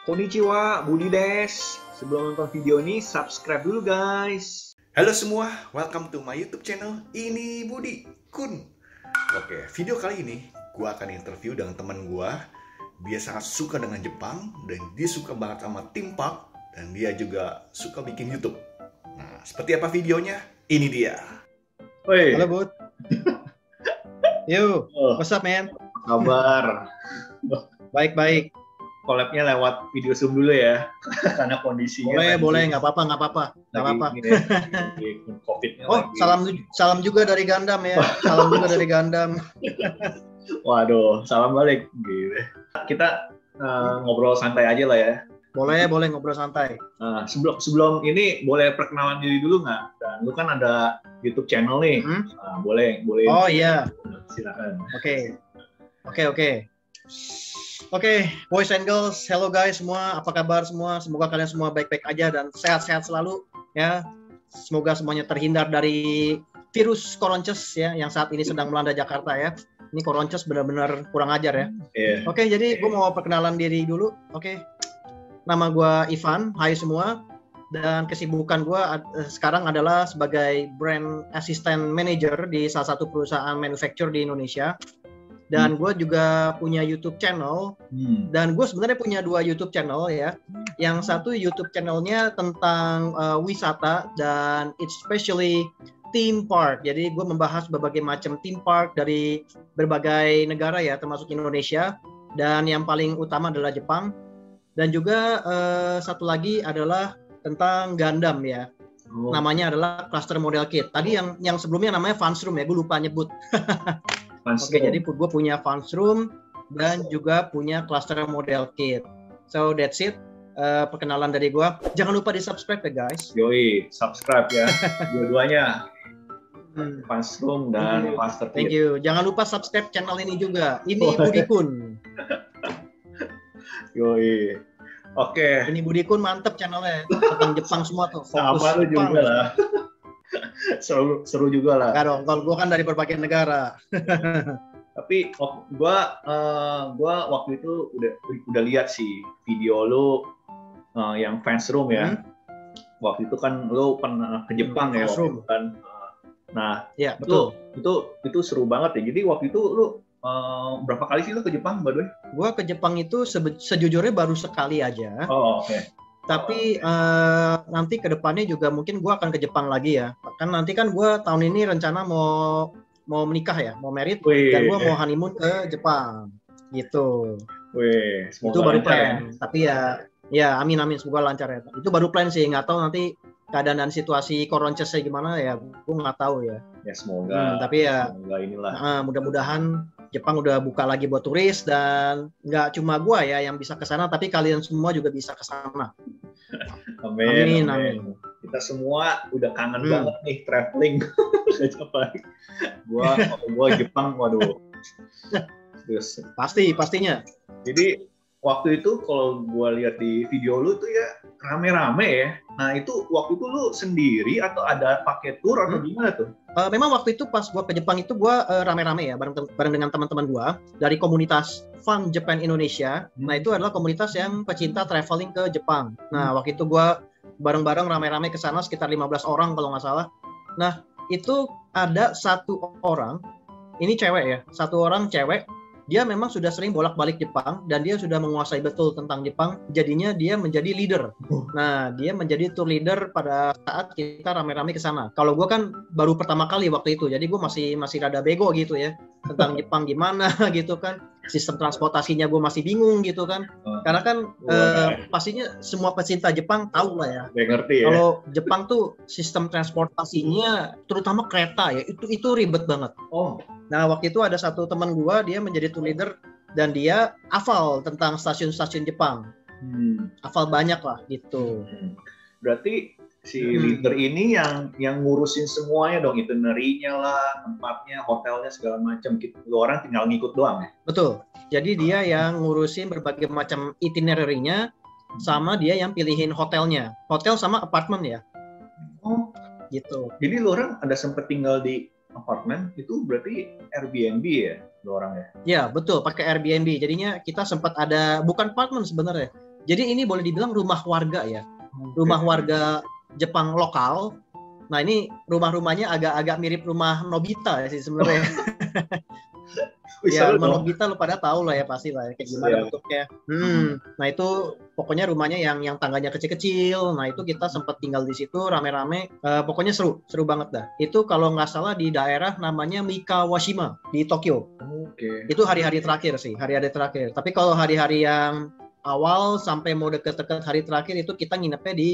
Konnichiwa, Budi Des. Sebelum nonton video ini, subscribe dulu guys. Halo semua, welcome to my YouTube channel. Ini Budi Kun. Oke, video kali ini gue akan interview dengan teman gue. Dia sangat suka dengan Jepang dan dia suka banget sama theme park dan dia juga suka bikin YouTube. Nah, seperti apa videonya? Ini dia. Woi. Halo Bud. Yo, what's up man? Kabar. Baik-baik. Collab-nya lewat video Zoom dulu ya, karena kondisinya. Boleh, nggak apa-apa. COVID-nya Oh, lagi. salam juga dari Gundam ya. Salam juga dari Gundam. Waduh, salam balik. Gitu. Kita ngobrol santai aja lah ya. Boleh ngobrol santai. Sebelum ini boleh perkenalan diri dulu nggak? Dan lu kan ada YouTube channel nih. Boleh. Oh iya. Silakan. Oke, boys and girls, hello guys semua, apa kabar semua? Semoga kalian semua baik-baik aja dan sehat-sehat selalu ya. Semoga semuanya terhindar dari virus Koronces ya, yang saat ini sedang melanda Jakarta ya. Ini Koronces benar-benar kurang ajar ya. Yeah. Oke, jadi gue mau perkenalan diri dulu. Oke, nama gue Ivan, hai semua. Dan kesibukan gue sekarang adalah sebagai brand assistant manager di salah satu perusahaan manufacturer di Indonesia. Dan gue juga punya YouTube channel. Dan gue sebenarnya punya 2 YouTube channel ya. Yang satu YouTube channelnya tentang wisata dan especially theme park. Jadi gue membahas berbagai macam theme park dari berbagai negara ya, termasuk Indonesia. Dan yang paling utama adalah Jepang. Dan juga satu lagi adalah tentang Gundam ya. Namanya adalah Cluster Model Kit. Tadi yang sebelumnya namanya Fansroom ya, gue lupa nyebut. Oke, jadi gue punya Fansroom dan juga punya Cluster Model Kit. So that's it. Perkenalan dari gue. Jangan lupa di subscribe ya guys. Yoi, subscribe ya. Dua-duanya. Fansroom dan Cluster Kit. Thank you. Jangan lupa subscribe channel ini juga. Ini Budi Kun. Yoi. Oke. Ini Budi Kun mantep channelnya. Tentang Jepang semua tuh. Fokus Sama lu Jepang. juga lah. seru juga lah. Enggak dong, kalau gue kan dari berbagai negara. Tapi gua waktu itu udah lihat sih video lu yang Fansroom ya. Waktu itu kan lu pernah ke Jepang ya waktu itu kan. Nah, ya betul. Itu seru banget ya. Jadi waktu itu lu berapa kali sih lu ke Jepang, by the way? Gua ke Jepang itu sejujurnya baru sekali aja. Oh, oke. Tapi nanti ke depannya juga mungkin gue akan ke Jepang lagi ya. Kan nanti kan gue tahun ini rencana mau menikah ya, mau married. Dan gue mau honeymoon ke Jepang, gitu. Wih, itu baru plan. Ya. Tapi ya amin semoga lancar ya. Itu baru plan sih, nggak tahu nanti keadaan dan situasi Koronces gimana ya, gue nggak tahu ya. Ya semoga. Tapi ya semoga inilah. Mudah-mudahan Jepang udah buka lagi buat turis dan nggak cuma gue ya yang bisa ke sana, tapi kalian semua juga bisa ke sana. Amin. Kita semua udah kangen banget nih traveling ke Jepang. Gua Jepang, waduh. Terus. Pastinya. Jadi waktu itu kalau gua lihat di video lu tuh ya rame-rame ya. Nah itu waktu itu lu sendiri atau ada pakai tour atau gimana tuh? Memang waktu itu pas gue ke Jepang itu gue rame-rame ya bareng dengan teman-teman gue dari komunitas Fun Japan Indonesia. Nah itu adalah komunitas yang pecinta traveling ke Jepang. Nah waktu itu gue bareng-bareng rame-rame ke sana sekitar 15 orang kalau nggak salah. Nah itu ada satu orang, ini cewek ya, satu orang cewek. Dia memang sudah sering bolak-balik Jepang dan dia sudah menguasai betul tentang Jepang. Jadinya dia menjadi leader. Nah, dia menjadi tour leader pada saat kita rame-rame ke sana. Kalau gue kan baru pertama kali waktu itu, jadi gue masih rada bego gitu ya tentang Jepang gimana gitu kan. Sistem transportasinya gue masih bingung gitu kan. Karena kan pastinya semua pecinta Jepang tahu lah ya. Ngerti ya. Kalau Jepang tuh sistem transportasinya, terutama kereta ya, itu ribet banget. Oh. Nah waktu itu ada satu teman gua, dia menjadi tour leader dan dia hafal tentang stasiun-stasiun Jepang. Hafal banyak lah gitu. Berarti si leader ini yang ngurusin semuanya dong, itinerary-nya lah, tempatnya, hotelnya segala macam. Lu orang tinggal ngikut doang ya? Betul. Jadi dia yang ngurusin berbagai macam itinerary-nya, sama dia yang pilihin hotelnya. Hotel sama apartemen ya. Oh, gitu. Jadi lu orang ada sempet tinggal di apartemen, itu berarti Airbnb ya lu orang ya? Ya betul, pakai Airbnb. Jadinya kita sempat ada, bukan apartemen sebenarnya. Jadi ini boleh dibilang rumah warga ya. Rumah warga Jepang lokal. Nah ini rumah-rumahnya agak-agak mirip rumah Nobita ya sih sebenarnya. Ya rumah Nobita lo pada tahu lah ya pasti lah ya, kayak gimana bentuknya. Nah itu pokoknya rumahnya yang tangganya kecil-kecil. Nah itu kita sempat tinggal di situ rame-rame. Pokoknya seru banget dah. Itu kalau nggak salah di daerah namanya Mikawashima di Tokyo. Itu hari-hari terakhir sih, hari-hari terakhir. Tapi kalau hari-hari yang awal sampai mau deket-deket hari terakhir itu kita nginepnya di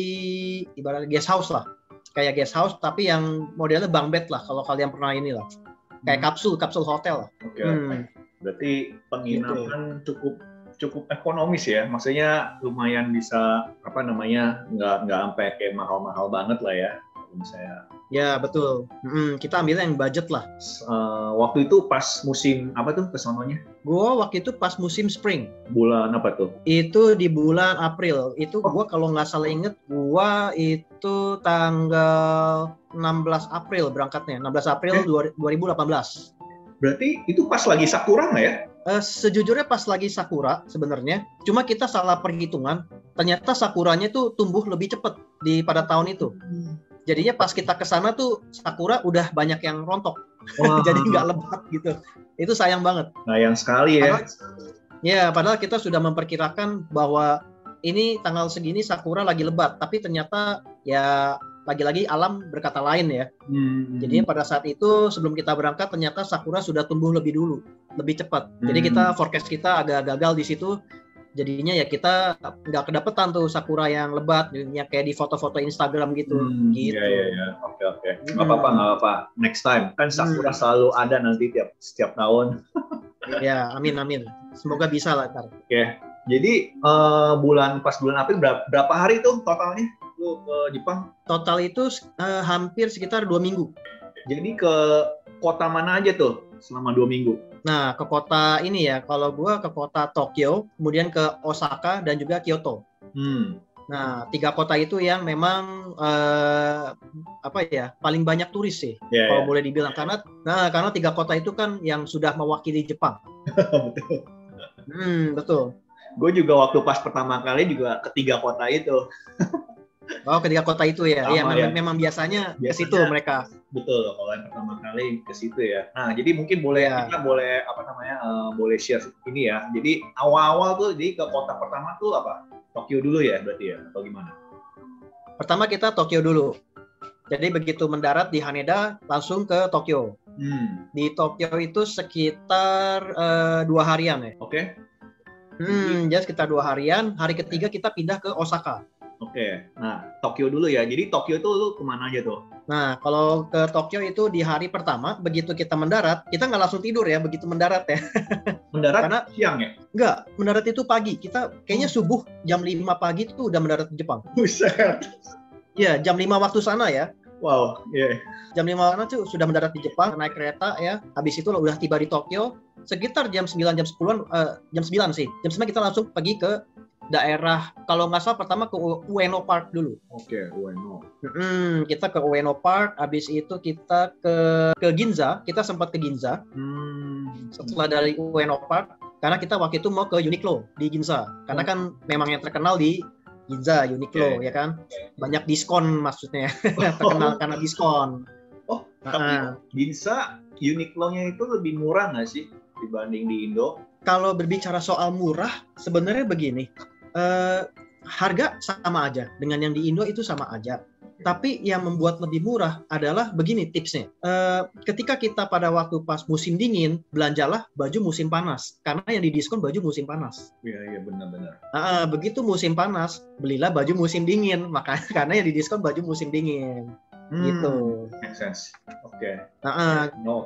ibarat guest house lah. Kayak guest house tapi yang modelnya bunk bed lah kalau kalian pernah ini lah. Kayak kapsul hotel lah. Berarti penginapan cukup ekonomis ya. Maksudnya lumayan bisa nggak sampai kayak mahal-mahal banget lah ya. Misalnya. Ya betul. Kita ambil yang budget lah. Waktu itu pas musim apa tuh kesononya? Gua waktu itu pas musim spring. Bulan apa tuh? Itu di bulan April. Itu gua kalau nggak salah inget, gua itu tanggal 16 April berangkatnya. 16 April 2018. Berarti itu pas lagi sakura nggak ya? Sejujurnya pas lagi sakura sebenarnya. Cuma kita salah perhitungan. Ternyata sakuranya tuh tumbuh lebih cepat pada tahun itu. Jadinya pas kita ke sana tuh sakura udah banyak yang rontok. Jadi nggak lebat gitu. Itu sayang banget. Sayang sekali ya. Padahal kita sudah memperkirakan bahwa ini tanggal segini sakura lagi lebat, tapi ternyata ya lagi-lagi alam berkata lain ya. Jadinya pada saat itu sebelum kita berangkat ternyata sakura sudah tumbuh lebih dulu, lebih cepat. Jadi kita forecast kita agak gagal di situ. Jadinya ya kita nggak kedapetan tuh sakura yang lebat, yang kayak di foto-foto Instagram gitu. Gitu. Iya. Oke. Nggak apa-apa. Next time. Kan sakura selalu ada nanti setiap tahun. Ya, amin. Semoga bisa lah ntar. Oke. Jadi pas bulan April berapa hari tuh totalnya lu ke Jepang? Total itu hampir sekitar 2 minggu. Jadi ke kota mana aja tuh selama 2 minggu? Nah, ke kota ini ya, kalau gue ke kota Tokyo, kemudian ke Osaka dan juga Kyoto. Nah, 3 kota itu yang memang paling banyak turis sih, kalau boleh dibilang. Karena 3 kota itu kan yang sudah mewakili Jepang. Betul. Betul. Gue juga waktu pas pertama kali juga ke 3 kota itu. Oh, ke 3 kota itu ya? Iya, memang biasanya ke situ mereka. Betul, kalau yang pertama kali ke situ ya. Nah, jadi mungkin kita boleh boleh share ini ya. Jadi awal-awal tuh jadi ke kota pertama tuh apa? Tokyo dulu ya berarti ya atau gimana? Pertama kita Tokyo dulu. Jadi begitu mendarat di Haneda langsung ke Tokyo. Di Tokyo itu sekitar 2 harian ya. Oke. Jadi sekitar 2 harian. Hari ketiga kita pindah ke Osaka. Oke. Nah, Tokyo dulu ya. Jadi Tokyo itu lu kemana aja tuh? Nah, kalau ke Tokyo itu di hari pertama, begitu kita mendarat, kita nggak langsung tidur ya, begitu mendarat ya. Mendarat karena siang ya? Nggak, mendarat itu pagi. Kita kayaknya subuh jam 5 pagi itu udah mendarat di Jepang. Buset. Iya, jam 5 waktu sana ya. Wow, iya. Jam 5 waktu itu sudah mendarat di Jepang, naik kereta ya. Habis itu udah tiba di Tokyo. Sekitar jam 9, jam 10-an, jam 9 sih. Jam 9 kita langsung pergi ke daerah, kalau nggak salah pertama ke Ueno Park dulu. Oke, Ueno. Kita ke Ueno Park, habis itu kita ke Ginza, kita sempat ke Ginza. Setelah dari Ueno Park, karena kita waktu itu mau ke Uniqlo di Ginza, karena kan memang yang terkenal di Ginza, Uniqlo ya kan, banyak diskon maksudnya, terkenal karena diskon. Oh, tapi Ginza, Uniqlo-nya itu lebih murah nggak sih dibanding di Indo? Kalau berbicara soal murah, sebenarnya begini. Harga sama aja dengan yang di Indo itu sama aja. Tapi yang membuat lebih murah adalah begini tipsnya. Ketika kita pada waktu pas musim dingin, belanjalah baju musim panas. Karena yang didiskon baju musim panas. Iya benar-benar. Begitu musim panas, belilah baju musim dingin. Makanya karena yang didiskon baju musim dingin. Gitu. Make sense. Oke.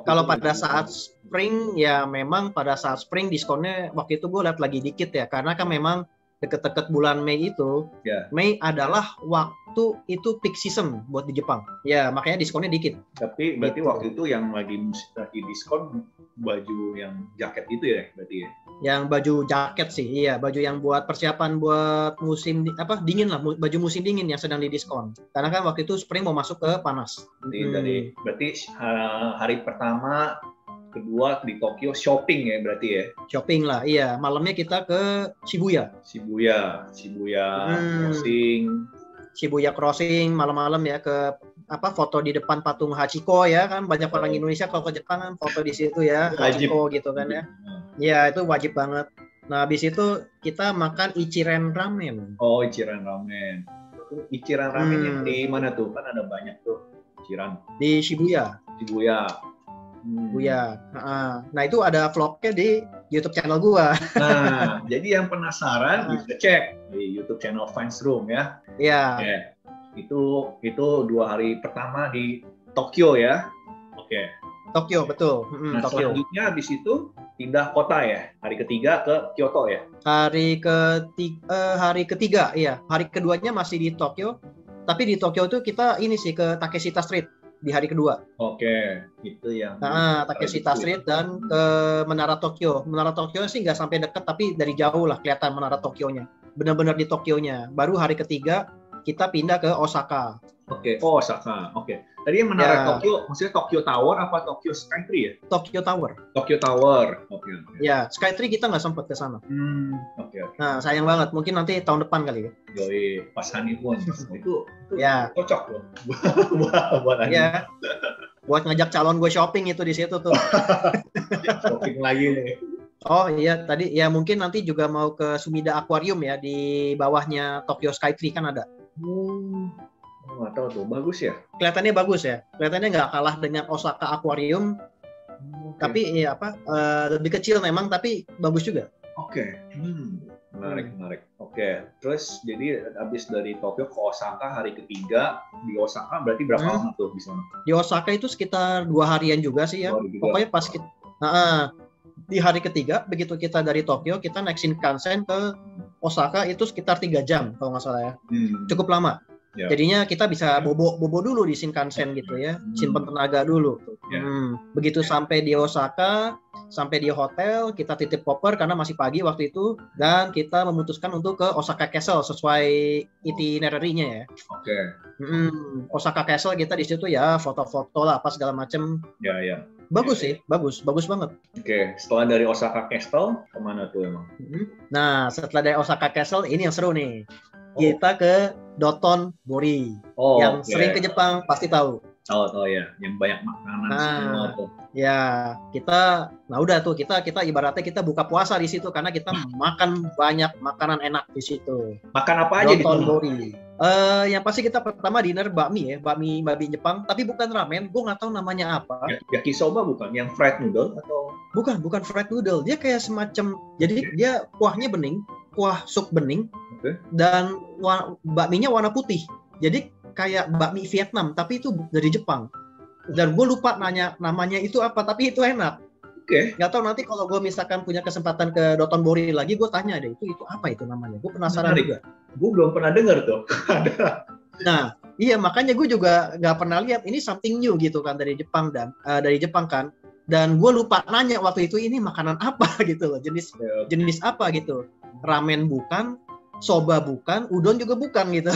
Kalau pada saat spring, ya memang pada saat spring diskonnya waktu itu gue lihat lagi dikit ya. Karena kan memang deket-deket bulan Mei itu, Mei adalah waktu itu peak season buat di Jepang. Ya, makanya diskonnya dikit. Tapi berarti waktu itu yang lagi diskon baju yang jaket itu ya berarti ya? Yang baju jaket sih, iya. Baju yang buat persiapan buat musim dingin lah, baju musim dingin yang sedang didiskon. Karena kan waktu itu spring mau masuk ke panas. Berarti hari pertama kedua di Tokyo shopping ya berarti ya. Shopping lah, iya. Malamnya kita ke Shibuya. Shibuya crossing. Shibuya crossing malam-malam ya ke foto di depan patung Hachiko ya kan, banyak orang Indonesia kalau ke Jepang kan foto di situ ya, Hachiko gitu kan ya. Ya itu wajib banget. Nah habis itu kita makan Ichiran Ramen. Oh Ichiran Ramen. Ichiran Ramen yang di mana tuh? Kan ada banyak tuh Ichiran. Di Shibuya. Nah itu ada vlognya di YouTube channel gua. Nah jadi yang penasaran bisa cek di YouTube channel Fans Room ya. Iya. Yeah. Itu 2 hari pertama di Tokyo ya. Oke. Tokyo betul. Nah Tokyo. selanjutnya habis itu pindah kota ya. Hari ketiga ke Kyoto ya. Hari ketiga iya. Hari keduanya masih di Tokyo. Tapi di Tokyo itu kita ini sih ke Takeshita Street di hari kedua. Oke, itu yang. Takeshita Street dan ke Menara Tokyo. Menara Tokyo sih nggak sampai dekat, tapi dari jauh lah kelihatan Menara Tokyonya. Benar-benar di Tokyonya. Baru hari ketiga kita pindah ke Osaka. Oke, Osaka. Oke. Tadi yang Menara Tokyo, maksudnya Tokyo Tower apa Tokyo Skytree ya? Tokyo Tower. Tokyo Tower. Oke. Ya, Skytree kita nggak sempat ke sana. Oke. Nah, sayang banget. Mungkin nanti tahun depan kali ya. Yoi, pas honeymoon. itu ya cocok loh. buat ya. Buat ngajak calon gue shopping itu di situ tuh. Shopping lagi nih. Oh iya, tadi ya mungkin nanti juga mau ke Sumida Aquarium ya, di bawahnya Tokyo Skytree kan ada. Nggak tahu tuh, bagus ya? Kelihatannya bagus ya, kelihatannya nggak kalah dengan Osaka Aquarium, tapi ya lebih kecil memang, tapi bagus juga. Oke. Menarik. Oke, terus jadi habis dari Tokyo ke Osaka hari ketiga, di Osaka berarti berapa lama tuh di sana? Di Osaka itu sekitar 2 harian juga sih ya. Pokoknya pas kita di hari ketiga begitu kita dari Tokyo, kita naik Shinkansen ke Osaka itu sekitar 3 jam kalau nggak salah ya. Cukup lama. Yeah. Jadinya kita bisa bobo dulu di Shinkansen gitu ya, simpen tenaga dulu. Begitu sampai di Osaka, sampai di hotel, kita titip koper karena masih pagi waktu itu, dan kita memutuskan untuk ke Osaka Castle sesuai itinerary-nya ya. Oke. Osaka Castle kita di situ ya, foto-foto lah apa segala macem. Ya. Bagus sih, bagus banget. Oke, setelah dari Osaka Castle kemana tuh emang? Nah, setelah dari Osaka Castle ini yang seru nih. Kita ke Dotonbori. Yang sering ke Jepang pasti tahu. Tahu ya, yang banyak makanan semua tuh. Ya, kita ibaratnya kita buka puasa di situ karena kita makan banyak makanan enak di situ. Makan apa aja di Dotonbori? Yang pasti kita pertama dinner bakmi ya, bakmi Jepang, tapi bukan ramen, gue nggak tahu namanya apa. Yakisoba bukan, yang fried noodle atau? Bukan fried noodle, dia kayak semacam, jadi dia kuahnya bening, kuah sup bening, dan bakminya warna putih, jadi kayak bakmi Vietnam, tapi itu dari Jepang. Dan gue lupa nanya namanya itu apa, tapi itu enak. Nggak tahu nanti kalau gue misalkan punya kesempatan ke Dotonbori lagi, gue tanya deh itu apa itu namanya. Gue penasaran juga. Gue belum pernah dengar tuh. Nah, iya makanya gue juga nggak pernah lihat. Ini something new gitu kan dari Jepang kan. Dan gue lupa nanya waktu itu ini makanan apa gitu loh, jenis apa gitu. Ramen bukan, soba bukan, udon juga bukan gitu.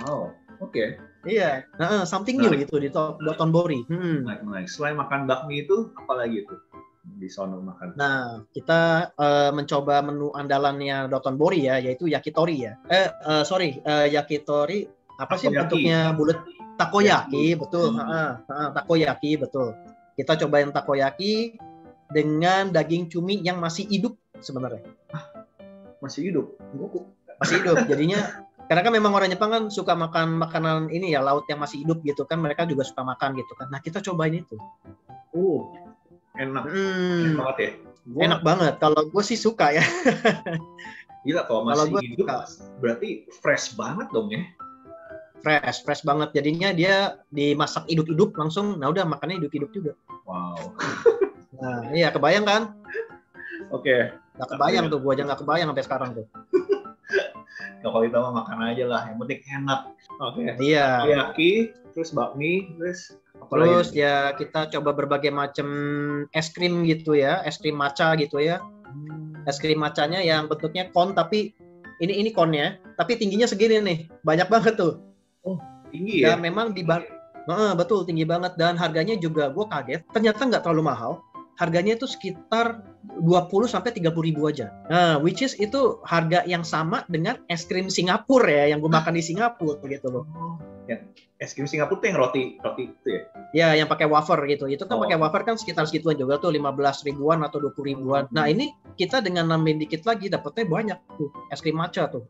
Wow, oke. Iya, something new gitu di Dotonbori. Nice. Selain makan bakmi itu, apa lagi tuh di sono makan? Nah, kita mencoba menu andalannya Dotonbori ya, yaitu yakitori ya. Yakitori apa sih bentuknya bulat? Takoyaki, betul. Takoyaki, betul. Kita cobain takoyaki dengan daging cumi yang masih hidup sebenarnya. Masih hidup? Masih hidup, jadinya. Karena kan memang orang Jepang kan suka makan makanan ini ya, laut yang masih hidup gitu kan, mereka juga suka makan gitu kan. Nah kita cobain itu. Enak banget ya. Enak banget. Kalau gue sih suka ya. Gila kalau masih hidup, berarti fresh banget dong ya. Fresh banget. Jadinya dia dimasak hidup-hidup langsung. Nah udah makannya hidup-hidup juga. Wow. Nah iya kebayang kan? Oke. Nggak kebayang tuh, gue aja nggak kebayang sampai sekarang tuh. Kalau kita mau makan aja lah, yang penting enak. Oke. Iya. Takoyaki, terus bakmi, terus ya kita coba berbagai macam es krim gitu ya, es krim matcha gitu ya. Es krim matchanya yang bentuknya kon, tapi ini konnya, tapi tingginya segini nih, banyak banget tuh. Tinggi ya? Dan memang Betul, tinggi banget. Dan harganya juga gue kaget, ternyata nggak terlalu mahal. Harganya itu sekitar 20-30 ribu aja. Nah, which is itu harga yang sama dengan es krim Singapura ya, yang gue makan di Singapura gitu loh. Ya, es krim Singapura tuh yang roti itu ya? Ya, yang pakai wafer gitu. Itu kan pakai wafer kan sekitar segituan juga tuh, 15 ribuan atau 20 ribuan. Nah, ini kita dengan nambahin dikit lagi dapetnya banyak tuh, es krim matcha tuh.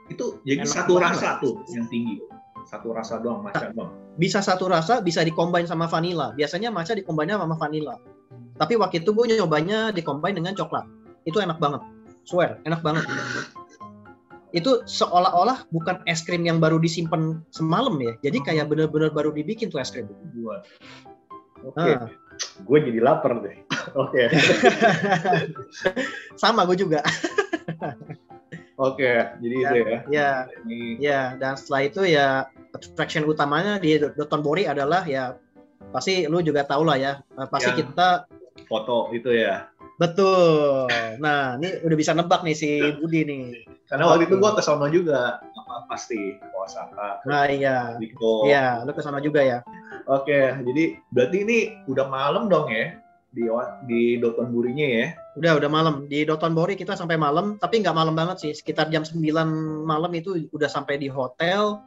Itu jadi satu rasa tuh yang tinggi. Satu rasa doang, matcha doang. Bisa satu rasa, bisa dicombine sama vanilla. Biasanya matcha dicombine sama vanilla. Tapi waktu itu gue nyobanya dicombine dengan coklat. Itu enak banget. Swear, enak banget. Itu seolah-olah bukan es krim yang baru disimpan semalam ya. Jadi kayak bener-bener baru dibikin tuh es krim. Oke. Gue jadi lapar deh. Oke. Sama gue juga. Oke, jadi itu ya. Ya, dan setelah itu ya attraction utamanya di Dotonbori adalah ya pasti lu juga tahu lah ya. Pasti kita foto itu ya. Betul. Nah, ini udah bisa nebak nih si Budi nih. Karena waktu itu gua ke sono juga, pasti Osaka. Nah, iya. Iya, lu ke sono juga ya. Oke, jadi berarti ini udah malam dong ya di Dotonborinya ya. Udah malam. Di Dotonbori kita sampai malam, tapi nggak malam banget sih. Sekitar jam 9 malam itu udah sampai di hotel.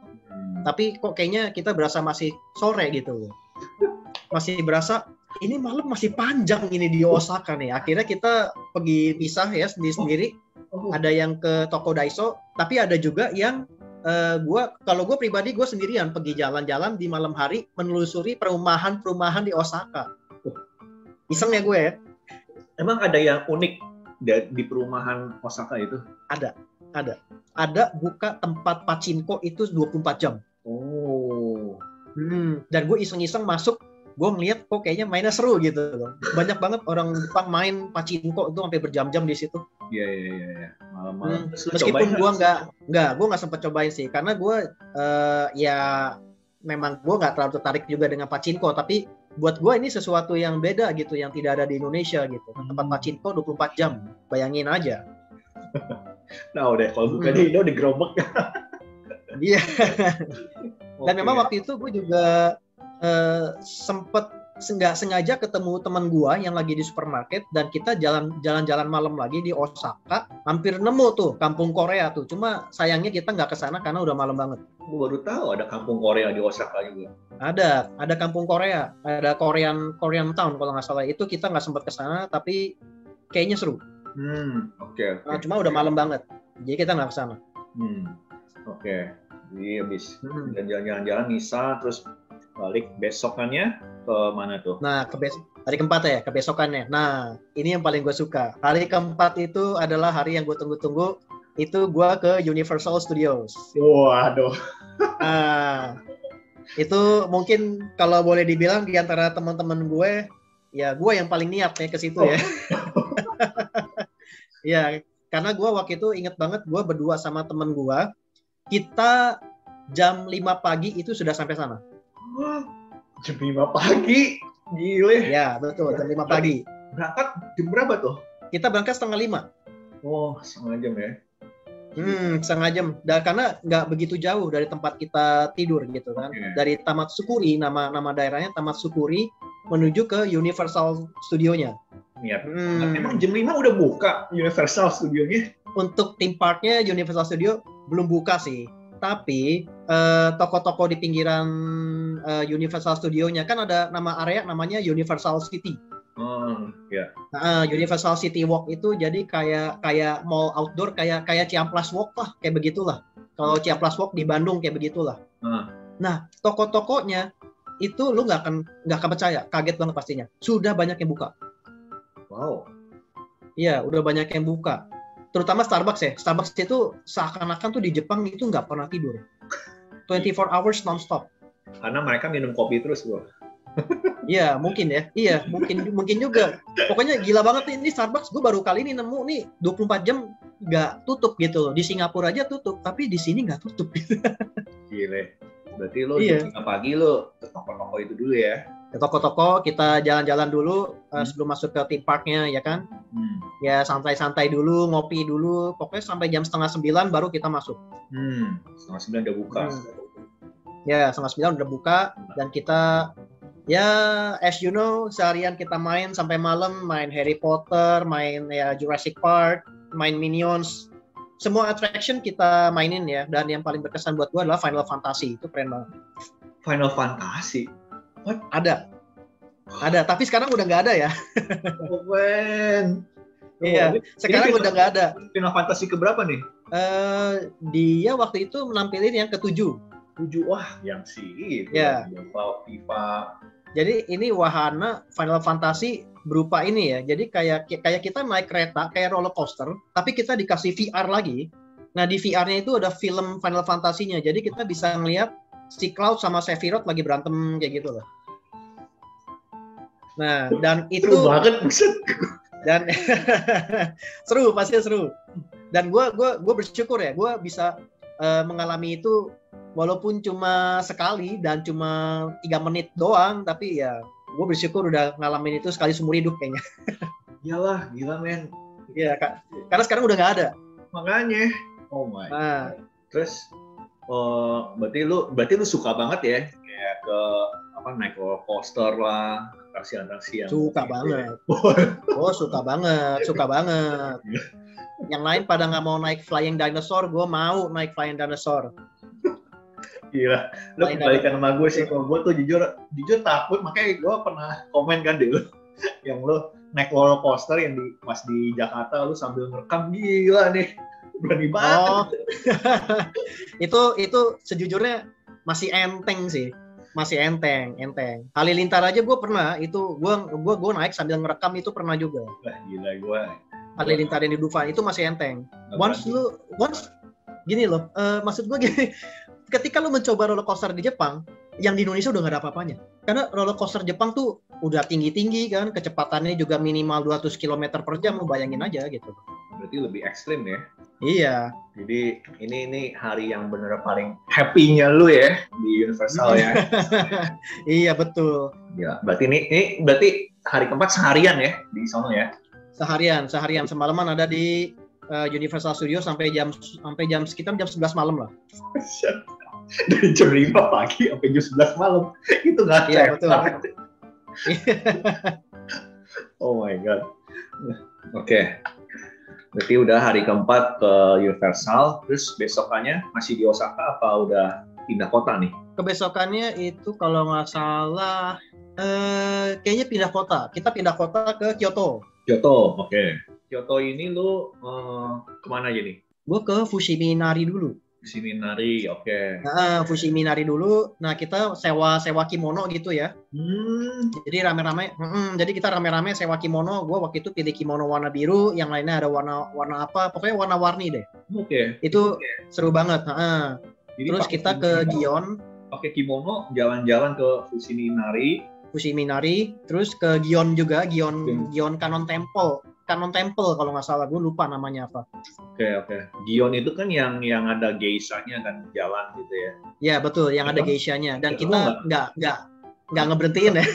Tapi kok kayaknya kita berasa masih sore gitu. Masih berasa ini malam masih panjang ini di Osaka nih. Akhirnya kita pergi pisah ya sendiri-sendiri. Ada yang ke toko Daiso, tapi ada juga yang kalau gue pribadi gue sendirian pergi jalan-jalan di malam hari menelusuri perumahan-perumahan di Osaka. Iseng ya gue ya. Emang ada yang unik di perumahan Osaka itu? Ada. Ada buka tempat pachinko itu 24 jam. Dan gue iseng-iseng masuk, gue ngeliat kok kayaknya mainnya seru gitu loh. Banyak banget orang Jepang main pachinko itu sampai berjam-jam di situ. Iya. Malam-malam. Meskipun gue nggak sempat cobain sih, karena gue ya memang gue nggak terlalu tertarik juga dengan pachinko, tapi buat gue ini sesuatu yang beda gitu, yang tidak ada di Indonesia gitu. Tempat pachinko 24 jam, bayangin aja. Nah udah, kalau bukan di Indo digerobak. Iya. Dan memang waktu itu gue juga sempet nggak sengaja ketemu teman gua yang lagi di supermarket, dan kita jalan-jalan malam lagi di Osaka, hampir nemu tuh kampung Korea tuh. Cuma sayangnya kita nggak kesana karena udah malam banget. Gua baru tahu ada kampung Korea di Osaka juga. Ada kampung Korea, ada Korean Town kalau nggak salah. Itu kita nggak sempat kesana, tapi kayaknya seru. Oke. Nah, cuma udah malam banget, jadi kita nggak kesana. Oke. Jadi habis jalan-jalan Nisa, terus balik besokannya ke mana tuh? Nah, hari keempat ya, kebesokannya. Nah, ini yang paling gue suka. Hari keempat itu adalah hari yang gue tunggu-tunggu. Itu gue ke Universal Studios. Waduh. Nah, itu mungkin kalau boleh dibilang di antara teman-teman gue, ya gue yang paling niat ya ke situ ya. Ya, karena gue waktu itu inget banget, gue berdua sama temen gue, kita jam 5 pagi itu sudah sampai sana. Jam 5 pagi? Gile. Ya, betul, jam 5 pagi. Berangkat jam berapa tuh? Kita berangkat 5:30. Oh, setengah jam ya? Setengah jam. Dan karena nggak begitu jauh dari tempat kita tidur gitu kan. Okay. Dari Tamat Sukuri, nama daerahnya Tamat Sukuri, menuju ke Universal Studio-nya. Iya. Emang jam 5 udah buka Universal Studio-nya? Untuk theme park-nya Universal Studio belum buka sih. Tapi toko-toko di pinggiran Universal Studio-nya kan ada nama area namanya Universal City. Ya. Universal City Walk itu jadi kayak mall outdoor, kayak Ciamplas Walk lah, kayak begitulah. Kalau Ciamplas Walk di Bandung kayak begitulah. Nah, toko-tokonya itu lu nggak akan percaya, kaget banget pastinya. Sudah banyak yang buka. Wow. Iya, udah banyak yang buka. Terutama Starbucks ya. Starbucks itu seakan-akan tuh di Jepang itu nggak pernah tidur. 24 hours non-stop. Karena mereka minum kopi terus, bro. Iya, mungkin ya. Iya, mungkin juga. Pokoknya gila banget nih, ini Starbucks. Gue baru kali ini nemu nih 24 jam nggak tutup gitu loh. Di Singapura aja tutup, tapi di sini nggak tutup. Gile. Berarti lo jam 5 pagi lo ke toko-toko itu dulu ya? Ke toko-toko, kita jalan-jalan dulu sebelum masuk ke theme parknya, ya kan? Ya santai-santai dulu, ngopi dulu. Pokoknya sampai jam 8:30 baru kita masuk. 8:30 udah buka. Ya, 8:30 udah buka dan kita ya as you know seharian kita main sampai malam, main Harry Potter, main ya Jurassic Park, main Minions. Semua attraction kita mainin ya, dan yang paling berkesan buat gua adalah Final Fantasy. Itu keren banget. Final Fantasy. What? Ada, tapi sekarang udah nggak ada ya. Oh, man. Iya, sekarang udah nggak ada. Final Fantasy keberapa nih? Dia waktu itu menampilin yang ke-7. 7, wah, yang sih. Ya. FIFA. Jadi ini wahana Final Fantasy berupa ini ya. Jadi kayak kita naik kereta, kayak roller coaster, tapi kita dikasih VR lagi. Nah, di VR-nya itu ada film Final Fantasy-nya. Jadi kita bisa ngelihat si Cloud sama Sephiroth lagi berantem kayak gitu loh. Nah, dan itu seru banget, buset. Dan seru, pasti seru. Dan gue bersyukur ya, gue bisa mengalami itu walaupun cuma sekali dan cuma 3 menit doang, tapi ya gue bersyukur udah ngalamin itu sekali seumur hidup kayaknya. Iyalah, gila men. Iya, karena sekarang udah nggak ada. Makanya. Oh my. Nah. Terus, berarti lu suka banget ya, kayak ke naik roller coaster lah, atraksi-atraksi yang suka banget. Oh, suka banget. Yang lain pada nggak mau naik flying dinosaur, gue mau naik flying dinosaur. Gila, lu kebalikan sama gue sih. Kalau gue tuh jujur takut, makanya gue pernah komen kan deh lu, yang lu naik roller coaster yang pas di Jakarta lu sambil ngerekam, gila nih, berani banget. Oh, itu sejujurnya masih enteng sih, masih enteng. Halilintar aja gue pernah, itu gue naik sambil ngerekam itu pernah juga. Wah, gila gue. Halilintar yang di Dufan itu masih enteng. Once gini loh, maksud gue gini. Ketika lu mencoba roller coaster di Jepang, yang di Indonesia udah nggak ada apa-apanya. Karena roller coaster Jepang tuh udah tinggi-tinggi kan, kecepatannya juga minimal 200 km per jam, lu bayangin aja gitu. Berarti lebih ekstrim ya? Iya. Jadi ini hari yang bener paling happy-nya lu ya di Universal ya. Iya betul. Ya, berarti ini berarti hari keempat seharian ya di sana ya? Seharian semalaman ada di Universal Studios sampai jam sekitar jam 11 malam lah. Dari jam 5 pagi sampai jam 11 malam. Itu nggak iya, betul. Oh my god. Oke. Berarti udah hari keempat ke Universal, terus besokannya masih di Osaka apa udah pindah kota nih? Kebesokannya itu kalau nggak salah kayaknya pindah kota. Kita pindah kota ke Kyoto. Kyoto, oke. Kyoto ini lu kemana aja nih? Gue ke Fushimi-Inari dulu. Fushimi-Inari, oke. Nah, Fushimi-Inari dulu. Nah, kita sewa kimono gitu ya. Jadi rame-rame. Jadi kita rame-rame sewa kimono. Gue waktu itu pilih kimono warna biru. Yang lainnya ada warna apa? Pokoknya warna-warni deh. Oke. Itu seru banget. Jadi terus kita ke Gion. Pakai kimono, jalan-jalan ke Fushimi-Inari. Terus ke Gion juga. Gion Canon Temple kalau nggak salah, gue lupa namanya apa. Oke. Gion itu kan yang ada geisha-nya kan jalan gitu ya? Ya betul, yang ada geisha-nya. Dan kita nggak ngeberhentiin ya.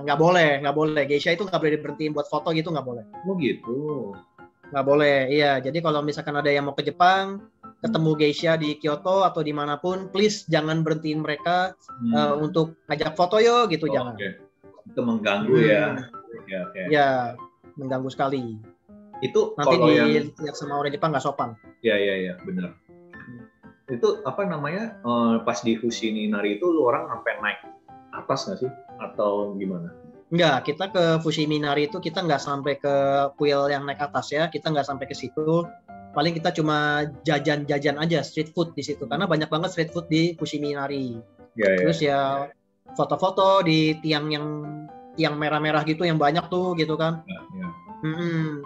Nggak boleh. Geisha itu nggak boleh diberhentiin buat foto gitu, nggak boleh. Oh gitu. Nggak boleh, iya. Jadi kalau misalkan ada yang mau ke Jepang, ketemu geisha di Kyoto atau dimanapun, please jangan berhentiin mereka untuk ngajak foto yo gitu, jangan. Okay. Itu mengganggu ya. Ya, mengganggu sekali. Itu nanti dilihat sama orang Jepang nggak sopan. Iya, benar. Itu apa namanya? Pas di Fushimi-Inari itu lu orang sampai naik atas nggak sih? Atau gimana? Enggak, kita ke Fushimi-Inari itu kita nggak sampai ke kuil yang naik atas ya. Kita nggak sampai ke situ. Paling kita cuma jajan-jajan aja, street food di situ. Karena banyak banget street food di Fushimi-Inari. Terus ya foto-foto di tiang yang merah-merah gitu yang banyak tuh gitu kan.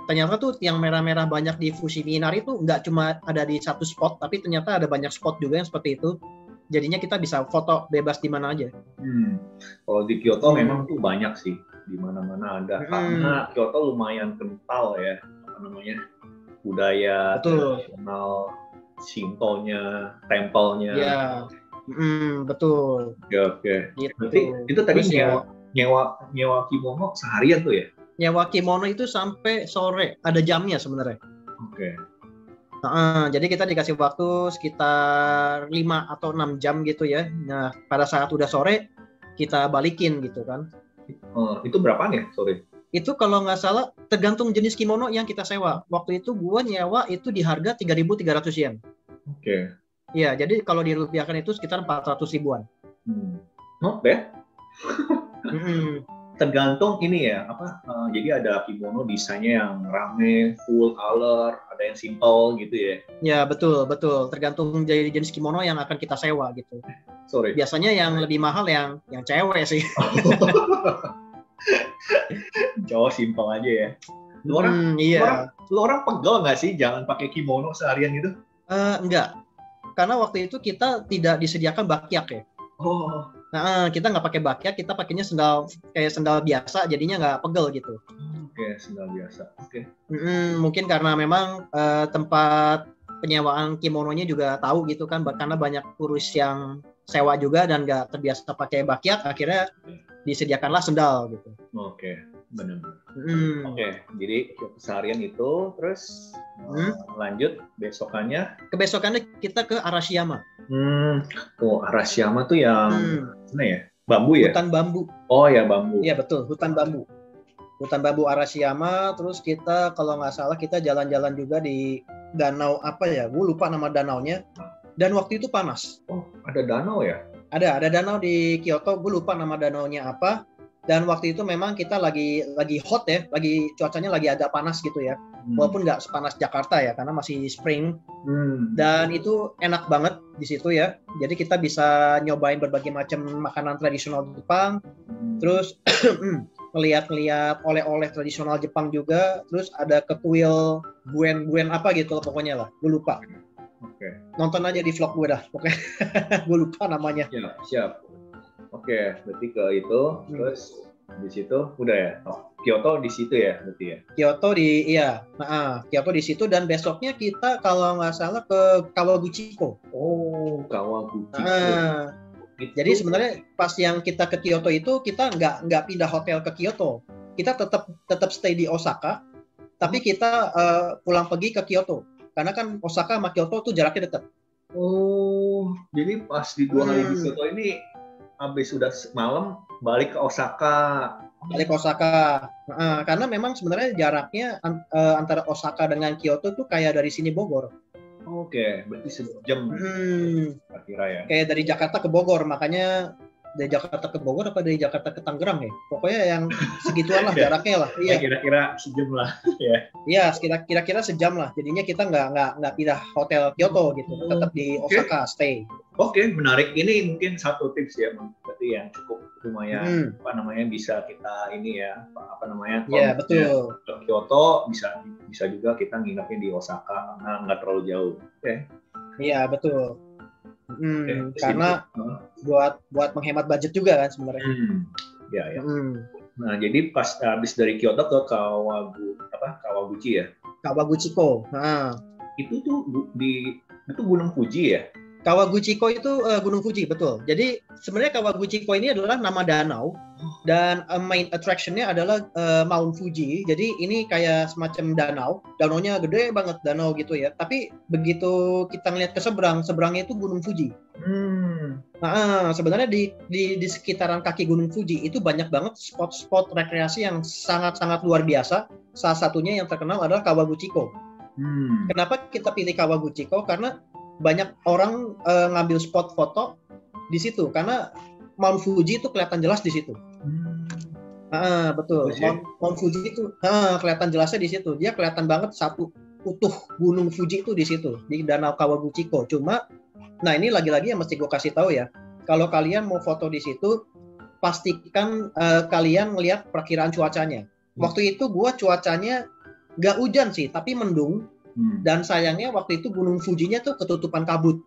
Ternyata tuh tiang merah-merah banyak di Fushimi-Inari tuh nggak cuma ada di satu spot, tapi ternyata ada banyak spot juga yang seperti itu. Jadinya kita bisa foto bebas di mana aja. Kalau di Kyoto memang tuh banyak sih, di mana-mana ada. Karena Kyoto lumayan kental ya, apa namanya, budaya tradisional, Shinto-nya, tempelnya. Iya. Betul. Oke. Gitu. Berarti itu tadi nyewa kimono seharian tuh ya? Nyewa kimono itu sampai sore, ada jamnya sebenarnya. Oke. Jadi kita dikasih waktu sekitar 5 atau 6 jam gitu ya. Nah, pada saat udah sore kita balikin gitu kan. Itu berapaan ya? Sorry. Itu kalau nggak salah tergantung jenis kimono yang kita sewa. Waktu itu gua nyewa itu di harga 3.300 yen. Oke. Iya, jadi kalau dirupiahkan itu sekitar 400 ribuan. Not bad. Mm-mm. Tergantung ini ya, jadi ada kimono desainnya yang rame, full color, ada yang simple gitu ya. Ya, betul. Tergantung dari jenis kimono yang akan kita sewa gitu. Sorry. Biasanya yang lebih mahal yang cewek sih. Cowok simple aja ya. Lu orang pegel nggak sih jangan pakai kimono seharian gitu? Enggak. Karena waktu itu kita tidak disediakan bakyak ya. Oh. Nah, kita nggak pakai bakyak, kita pakainya sendal biasa, jadinya nggak pegel gitu. Oke, sendal biasa. Oke. Mungkin karena memang tempat penyewaan kimononya juga tahu gitu kan, karena banyak turis yang sewa juga dan nggak terbiasa pakai bakyak, akhirnya disediakanlah sendal gitu. Oke, benar. Oke, jadi seharian itu, terus lanjut besokannya. Kebesokannya kita ke Arashiyama. Tuh Arashiyama tuh yang mana ya? Bambu ya? Hutan bambu. Oh ya, bambu. Iya betul, hutan bambu. Hutan bambu Arashiyama. Terus kita kalau nggak salah kita jalan-jalan juga di danau apa ya? Gue lupa nama danaunya. Dan waktu itu panas. Oh, ada danau ya? Ada danau di Kyoto. Gue lupa nama danaunya apa. Dan waktu itu memang kita lagi hot ya, cuacanya lagi agak panas gitu ya. Walaupun nggak sepanas Jakarta ya, karena masih spring. Dan itu enak banget di situ ya. Jadi kita bisa nyobain berbagai macam makanan tradisional Jepang. Terus ngeliat oleh-oleh tradisional Jepang juga. Terus ada kekuil buen apa gitu pokoknya lah. Gue lupa. Oke. Nonton aja di vlog gue dah. Pokoknya gue lupa namanya. Siap. Oke, berarti ke itu, terus di situ udah ya. Kyoto di situ ya, berarti ya. Kyoto di situ dan besoknya kita kalau nggak salah ke Kawaguchiko. Oh, Kawaguchiko. Jadi sebenarnya pas yang kita ke Kyoto itu kita nggak pindah hotel ke Kyoto. Kita tetap stay di Osaka, tapi kita pulang pergi ke Kyoto. Karena kan Osaka sama Kyoto tuh jaraknya dekat. Oh, jadi pas di 2 hari di Kyoto ini habis sudah malam balik ke Osaka. Karena memang sebenarnya jaraknya antara Osaka dengan Kyoto tuh kayak dari sini Bogor. Oke, berarti sejam. Kira ya. Kayak dari Jakarta ke Bogor, makanya dari Jakarta ke Bogor apa dari Jakarta ke Tangerang ya? Pokoknya yang segituan lah jaraknya lah. Iya. Kira-kira sejam lah ya. Iya, kira-kira sejam lah. Jadinya kita nggak pindah hotel Kyoto gitu, tetap di Osaka stay. Oke, menarik. Ini mungkin satu tips ya, berarti yang cukup lumayan bisa kita ini ya, Iya, betul. Ke Kyoto bisa juga kita nginepnya di Osaka karena nggak terlalu jauh. Oke. Iya, betul. Karena buat menghemat budget juga kan sebenarnya. Ya. Nah, jadi pas habis dari Kyoto ke Kawaguchi ya. Kawaguchiko. Itu tuh itu Gunung Fuji ya. Kawaguchiko itu Gunung Fuji, betul. Jadi sebenarnya Kawaguchiko ini adalah nama danau dan main attraction-nya adalah Mount Fuji. Jadi ini kayak semacam danau. Danaunya gede banget danau gitu ya. Tapi begitu kita ngeliat ke seberangnya itu Gunung Fuji. Nah, sebenarnya di sekitaran kaki Gunung Fuji itu banyak banget spot-spot rekreasi yang sangat-sangat luar biasa. Salah satunya yang terkenal adalah Kawaguchiko. Kenapa kita pilih Kawaguchiko? Karena banyak orang ngambil spot foto di situ karena Mount Fuji itu kelihatan jelas di situ. Betul. Mount Fuji itu kelihatan jelasnya di situ. Dia kelihatan banget satu utuh Gunung Fuji itu di situ di Danau Kawaguchiko. Cuma, nah ini lagi-lagi yang mesti gue kasih tahu ya. Kalau kalian mau foto di situ, pastikan kalian melihat perkiraan cuacanya. Waktu itu gue cuacanya nggak hujan sih, tapi mendung. Dan sayangnya waktu itu Gunung Fujinya tuh ketutupan kabut.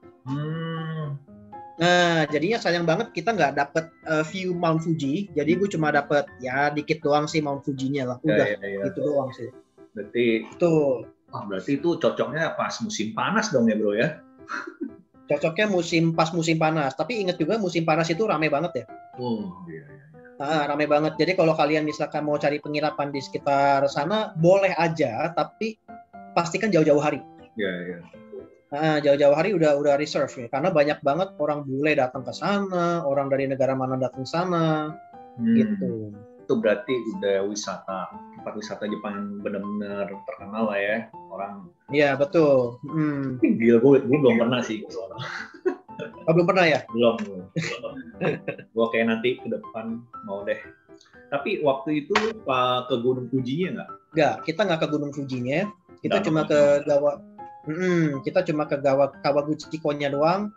Nah, jadinya sayang banget kita nggak dapet view Mount Fuji. Jadi gue cuma dapet ya dikit doang sih Mount Fujinya lah. Udah, gitu doang sih. Berarti itu cocoknya pas musim panas dong ya bro ya? Cocoknya pas musim panas. Tapi ingat juga musim panas itu rame banget ya. Rame banget. Jadi kalau kalian misalkan mau cari penginapan di sekitar sana, boleh aja. Tapi pastikan jauh-jauh hari. Iya. Jauh-jauh hari udah reserve ya, karena banyak banget orang bule datang ke sana, orang dari negara mana datang ke sana, gitu. Itu berarti udah tempat wisata Jepang yang benar-benar terkenal lah ya orang. Iya betul. Gila, gue belum pernah sih ke sana. Belum pernah ya? Belum. Gue kayak nanti ke depan mau deh. Tapi waktu itu ke Gunung Fujinya nggak? Nggak, kita nggak ke Gunung Fujinya. Kita cuma ke Kawaguchiko-nya doang.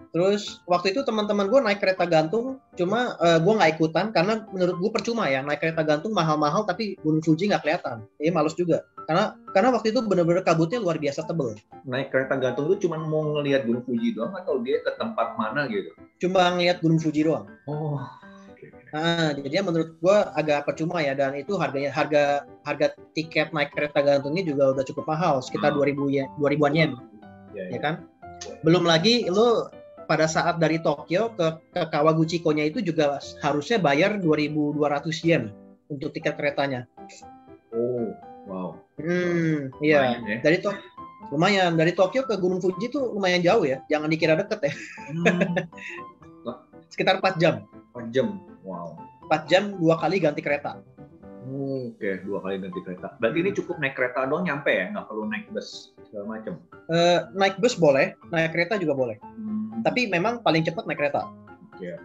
Terus waktu itu teman-teman gue naik kereta gantung, cuma gue nggak ikutan karena menurut gue percuma ya, naik kereta gantung mahal-mahal tapi Gunung Fuji nggak kelihatan. Males juga. Karena waktu itu benar-benar kabutnya luar biasa tebel. Naik kereta gantung itu cuma mau ngelihat Gunung Fuji doang atau dia ke tempat mana gitu? Cuma ngelihat Gunung Fuji doang. Oh. Jadi menurut gue agak percuma ya, dan itu harga tiket naik kereta gantungnya juga udah cukup mahal, sekitar 2000-an yen. Ya kan? Belum lagi lo pada saat dari Tokyo ke Kawaguchiko-nya itu juga harusnya bayar 2.200 yen untuk tiket keretanya. Oh, wow. Iya. Lumayan. Dari Tokyo ke Gunung Fuji tuh lumayan jauh ya. Jangan dikira deket ya. Sekitar 4 jam. 4 jam. Wow. 4 jam 2 kali ganti kereta. Oke, 2 kali ganti kereta. Berarti ini cukup naik kereta doang nyampe ya? Nggak perlu naik bus segala macam? Naik bus boleh, naik kereta juga boleh. Tapi memang paling cepat naik kereta. Oke.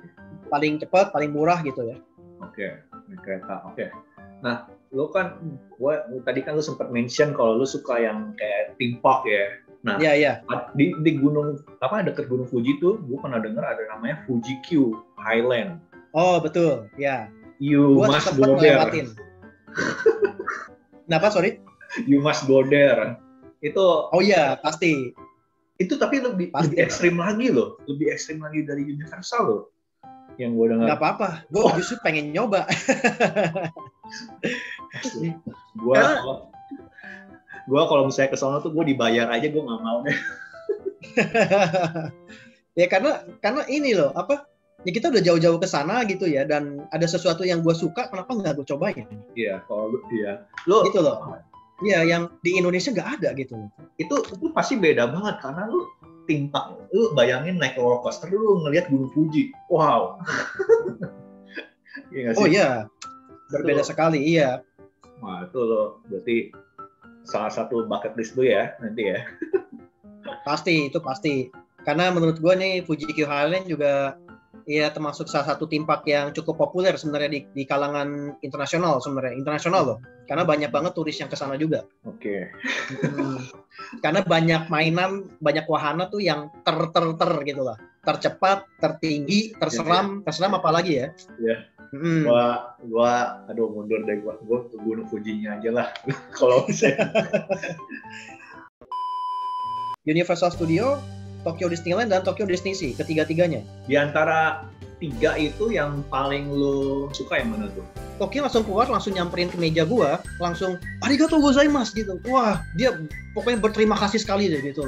Paling cepat, paling murah gitu ya. Oke, naik kereta. Oke. Nah, lo kan, tadi kan lo sempat mention kalau lo suka yang kayak theme park ya. Nah, iya. Di gunung dekat Gunung Fuji tuh, gue pernah dengar ada namanya Fuji Q Highland. Oh betul, ya. You must go there. Kenapa, sorry? You must go there. Itu. Oh iya, pasti. Itu tapi lebih ekstrim lagi loh, lebih ekstrim lagi dari Universal loh. Yang gue dengar. Nggak apa-apa, gue justru pengen nyoba. Gue kalau misalnya ke sana tuh gue dibayar aja, gue nggak mau deh. Ya karena ini loh, ya kita udah jauh-jauh ke sana gitu ya, dan ada sesuatu yang gue suka, kenapa nggak gue cobain? Iya, kalau lo gitu loh. Iya, yang di Indonesia nggak ada gitu. Itu pasti beda banget karena lu bayangin naik roller coaster lu ngelihat Gunung Fuji. Wow. Iya oh iya, berbeda sekali, iya. Wah, itu lo berarti salah satu bucket list lu ya nanti ya. Itu pasti. Karena menurut gue nih Fuji Q Highland juga ya termasuk salah satu theme park yang cukup populer sebenarnya di kalangan internasional loh. Karena banyak banget turis yang kesana juga. Oke. Karena banyak mainan, banyak wahana tuh yang ter gitu lah. Tercepat, tertinggi, terseram apa lagi ya? Iya. Gua mundur deh, gua ke Gunung Fujinya aja lah. Kalau bisa. Universal Studio, Tokyo Disneyland, dan Tokyo Disney Sea, ketiga-tiganya. Di antara 3 itu yang paling lo suka yang mana tuh? Tokyo langsung keluar, langsung nyamperin ke meja gua, langsung arigatou gozaimasu gitu. Wah, dia pokoknya berterima kasih sekali deh gitu.